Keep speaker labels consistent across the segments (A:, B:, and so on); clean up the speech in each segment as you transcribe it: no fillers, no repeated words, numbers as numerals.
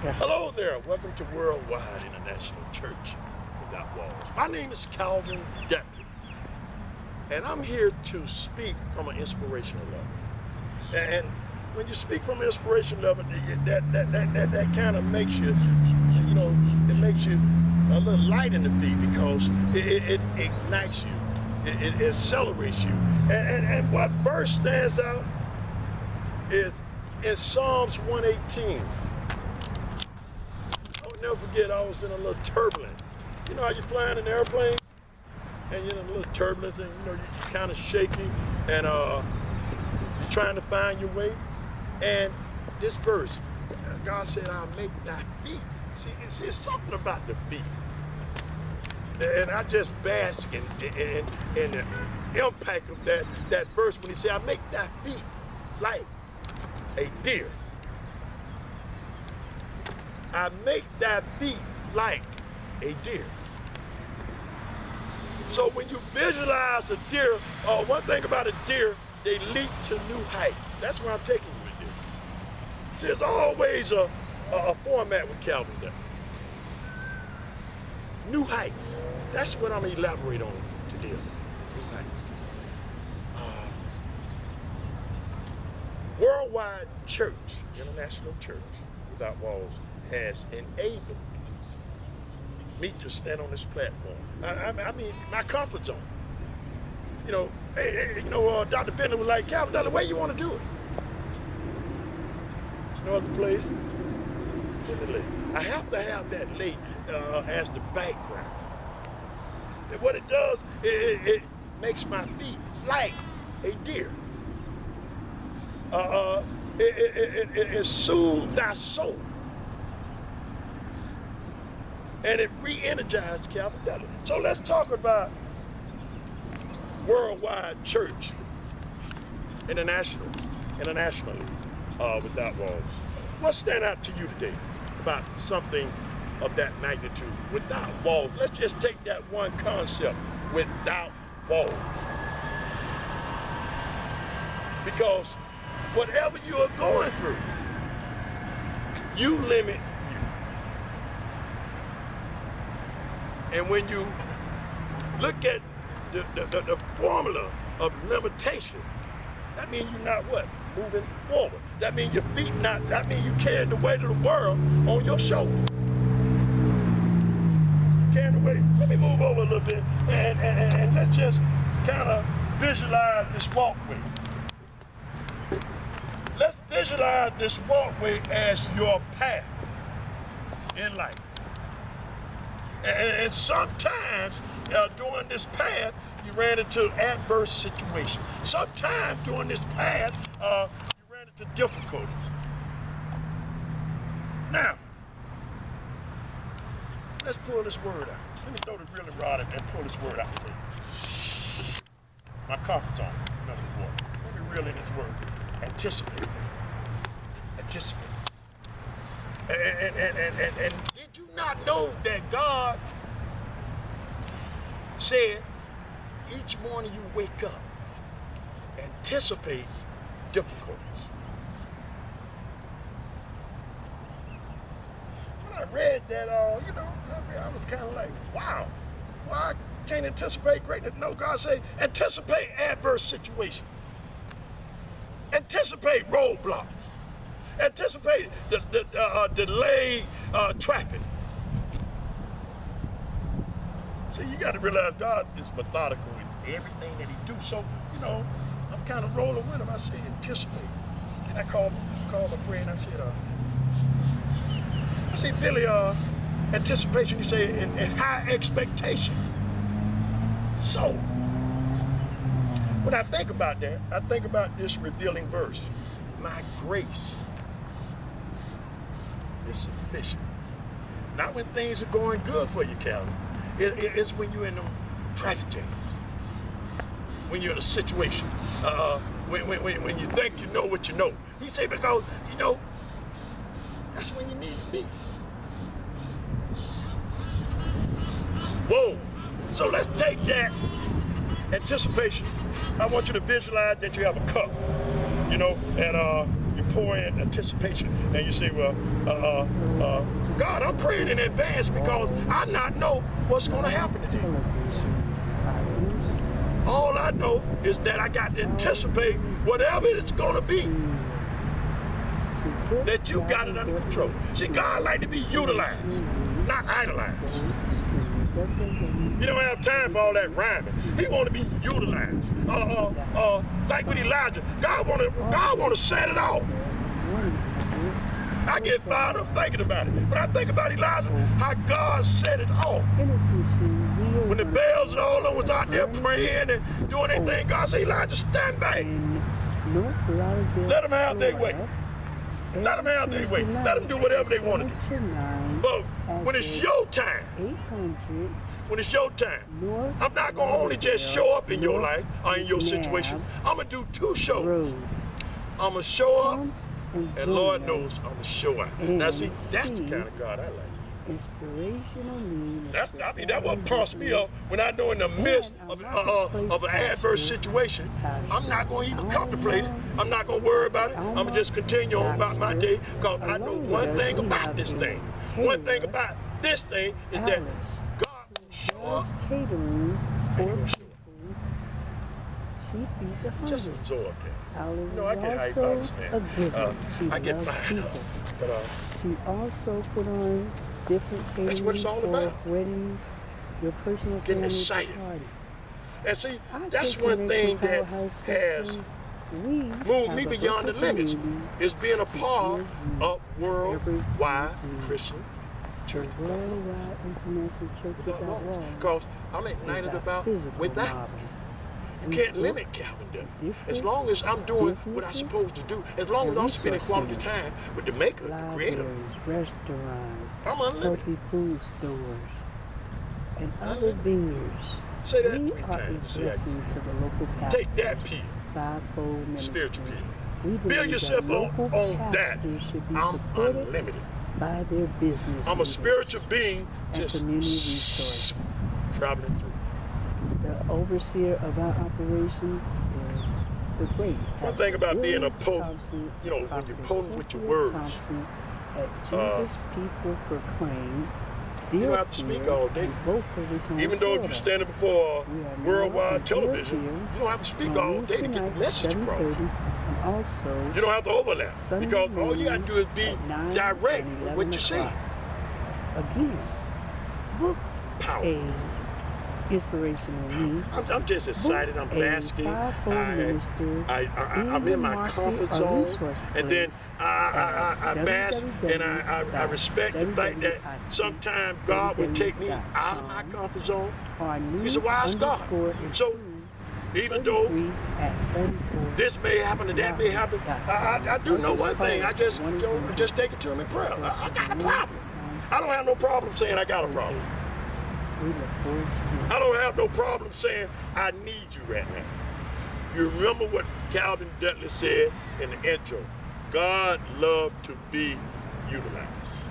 A: Hello there, welcome to Worldwide International Church Without Walls. My name is Calvin Detley, and I'm here to speak from an inspirational level. And when you speak from an inspirational level, that kind of makes you, it makes you a little light in the feet because it ignites you, it accelerates you. And what verse stands out is in Psalms 118. Never forget, I was in a little turbulence. You know how you're flying in an airplane and you're in a little turbulence and you're kind of shaky and you're trying to find your way. And this verse, God said, I'll make thy feet. See, it's something about the feet. And I just bask in the impact of that verse when he said, I'll make thy feet like a deer. I make thy feet like a deer. So when you visualize a deer, one thing about a deer, they leap to new heights. That's where I'm taking you with this. See, there's always a format with Calvin there. New heights. That's what I'm going to elaborate on today. New heights. Worldwide Church, International Church Without Walls, has enabled me to stand on this platform. I mean, my comfort zone. Dr. Bennett was like, Calvin, the way you want to do it. No other place than the lake. I have to have that lake as the background. And what it does, it makes my feet like a deer. It soothes thy soul. And it re-energized Calvin Detley. So let's talk about Worldwide Church, internationally, without walls. What stand out to you today about something of that magnitude, without walls? Let's just take that one concept, without walls. Because whatever you are going through, you limit. And when you look at the formula of limitation, that means you're not what? Moving forward. That means your feet that means you carrying the weight of the world on your shoulder. Carrying the weight. Let me move over a little bit and let's just kind of visualize this walkway. Let's visualize this walkway as your path in life. And sometimes during this path, you ran into adverse situations. Sometimes during this path, you ran into difficulties. Now, let's pull this word out. Let me throw the reeling rod and pull this word out. My comfort zone. Another word. Let me reel in this word. Anticipate. Anticipate. And did you not know that God said each morning you wake up, anticipate difficulties? When I read that, I was kind of like, wow, I can't anticipate greatness. No, God said anticipate adverse situations. Anticipate roadblocks. Anticipate the delayed traffic. See, you got to realize God is methodical in everything that He do. So, I'm kind of rolling with Him. I say anticipate. And I called my friend. I said, Billy, anticipation. You say in high expectation. So, when I think about that, I think about this revealing verse. My grace is sufficient. Not when things are going good for you, Calvin. It's when you're in them traffic jams. When you're in a situation. When you think you know what you know. He said, because, that's when you need me. Whoa. So let's take that anticipation. I want you to visualize that you have a cup, and you pour in anticipation, and you say, well, God, I'm praying in advance because I not know what's going to happen today. All I know is that I got to anticipate whatever it's going to be, that you got it under control. See, God like to be utilized, not idolized. You don't have time for all that rhyming. He want to be utilized. Like with Elijah, God want to set it off. I get fired up thinking about it. When I think about Elijah, how God set it off. When the bells and all of them was out there praying and doing their thing, God said, Elijah, stand back. Let them have their way. Let them have their way. Let them do whatever they want to do. But when it's your time, when it's your time, I'm not going to only just show up in your life or in your situation. I'm going to do two shows. I'm going to show up, and Lord knows I'm going to show out. Now see, that's the kind of God I like.
B: Inspirational meaning.
A: That's what pumps me up when I know in the midst of an adverse situation, I'm not going to even contemplate it. I'm not going to worry about it. I'm going to just continue on about my day because I know one thing about this thing. One thing about this thing is that God will show up.
B: Catering for people. She feed the hungry.
A: Just absorb that.
B: Alice
A: I
B: is also a giver. She
A: I get
B: loves
A: fired
B: people.
A: But,
B: she also put on different catering
A: that's what it's all
B: for
A: about.
B: Weddings, your personal
A: Getting
B: family
A: excited.
B: party.
A: And see, that's one thing that has moved me beyond the limits, is being a part of worldwide Christian church.
B: Worldwide International Church Without Walls.
A: Because I'm ignited about with that. You can't limit Calvin Dillon. As long as I'm doing what I'm supposed to do, as long as I'm spending quality time with the maker, the creator,
B: restaurants,
A: I'm unlimited.
B: healthy food stores, and other vineyards.
A: Say that
B: we
A: 3
B: are
A: times.
B: a blessing to the local pastor.
A: Take that, P.
B: Fivefold ministry.
A: Spiritual P.
B: We
A: Build yourself on that.
B: Should be
A: I'm
B: supported
A: unlimited.
B: by their business.
A: I'm a spiritual being, just
B: community resource.
A: traveling through.
B: The overseer of our operation is the great.
A: One thing about being a poet,
B: Thompson,
A: you know, when you're potent with your
B: Cynthia
A: words,
B: Thompson, at Jesus People Proclaim,
A: you don't have to speak all day. Even though if you're standing before worldwide television, you don't have to speak all day to get the message across.
B: And also,
A: You don't have to overlap, because all you got to do is be direct with what you say.
B: Again, book
A: Power.
B: a inspirational me.
A: I'm just excited. I'm basking. I'm in my comfort zone, and then I bask and I respect the fact that sometimes God will take me out of my comfort zone. He's a wise God. So even though this may happen and that may happen, I do know one thing. I just take it to him in prayer. I got a problem. I don't have no problem saying I got a problem. I don't have no problem saying I need you right now. You remember what Calvin Dudley said in the intro? God loved to be utilized.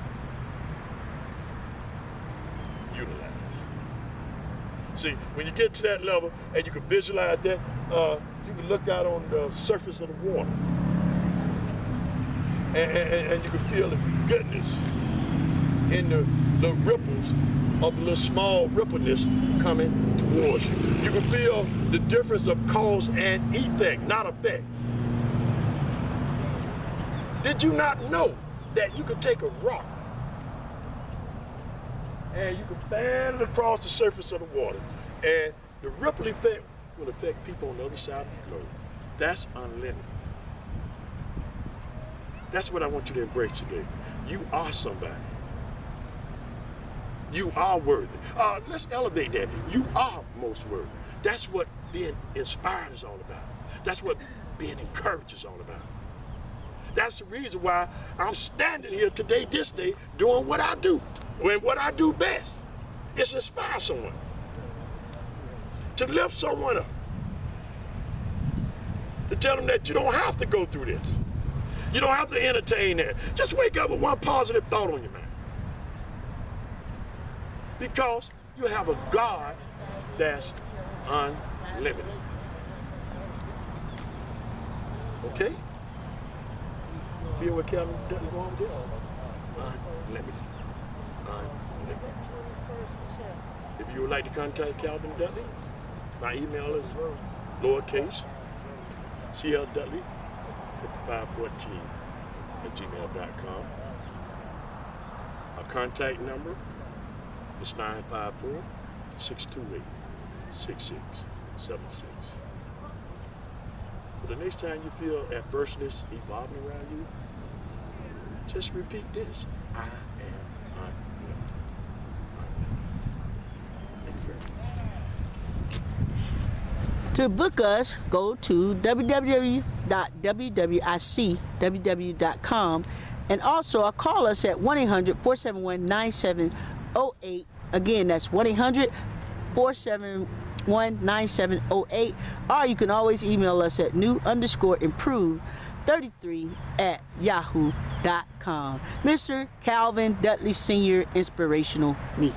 A: Utilized. See, when you get to that level and you can visualize that, you can look out on the surface of the water. And you can feel the goodness in the ripples of the little small rippleness coming towards you. You can feel the difference of cause and effect, not effect. Did you not know that you could take a rock and you can fan it across the surface of the water, and the ripple effect will affect people on the other side of the globe? That's unlimited. That's what I want you to embrace today. You are somebody. You are worthy. Let's elevate that. You are most worthy. That's what being inspired is all about. That's what being encouraged is all about. That's the reason why I'm standing here today, this day, doing what I do. And what I do best is inspire someone. To lift someone up. To tell them that you don't have to go through this. You don't have to entertain that. Just wake up with one positive thought on your mind. Because you have a God that's unlimited. Okay? Bill with Calvin Dudley go on with this? Unlimited. Unlimited. If you would like to contact Calvin Dudley, my email is lowercase cldudley5514@gmail.com. Our contact number is 954-628-6676. So the next time you feel adversity evolving around you, just repeat this. I am unlimited. Thank you very much.
B: To book us, go to www.wwicww.com and also call us at 1-800-471-9708. Again, that's 1-800-471-9708. Or you can always email us at new_improve33@yahoo.com. Mr. Calvin Dudley Sr. Inspirational Me.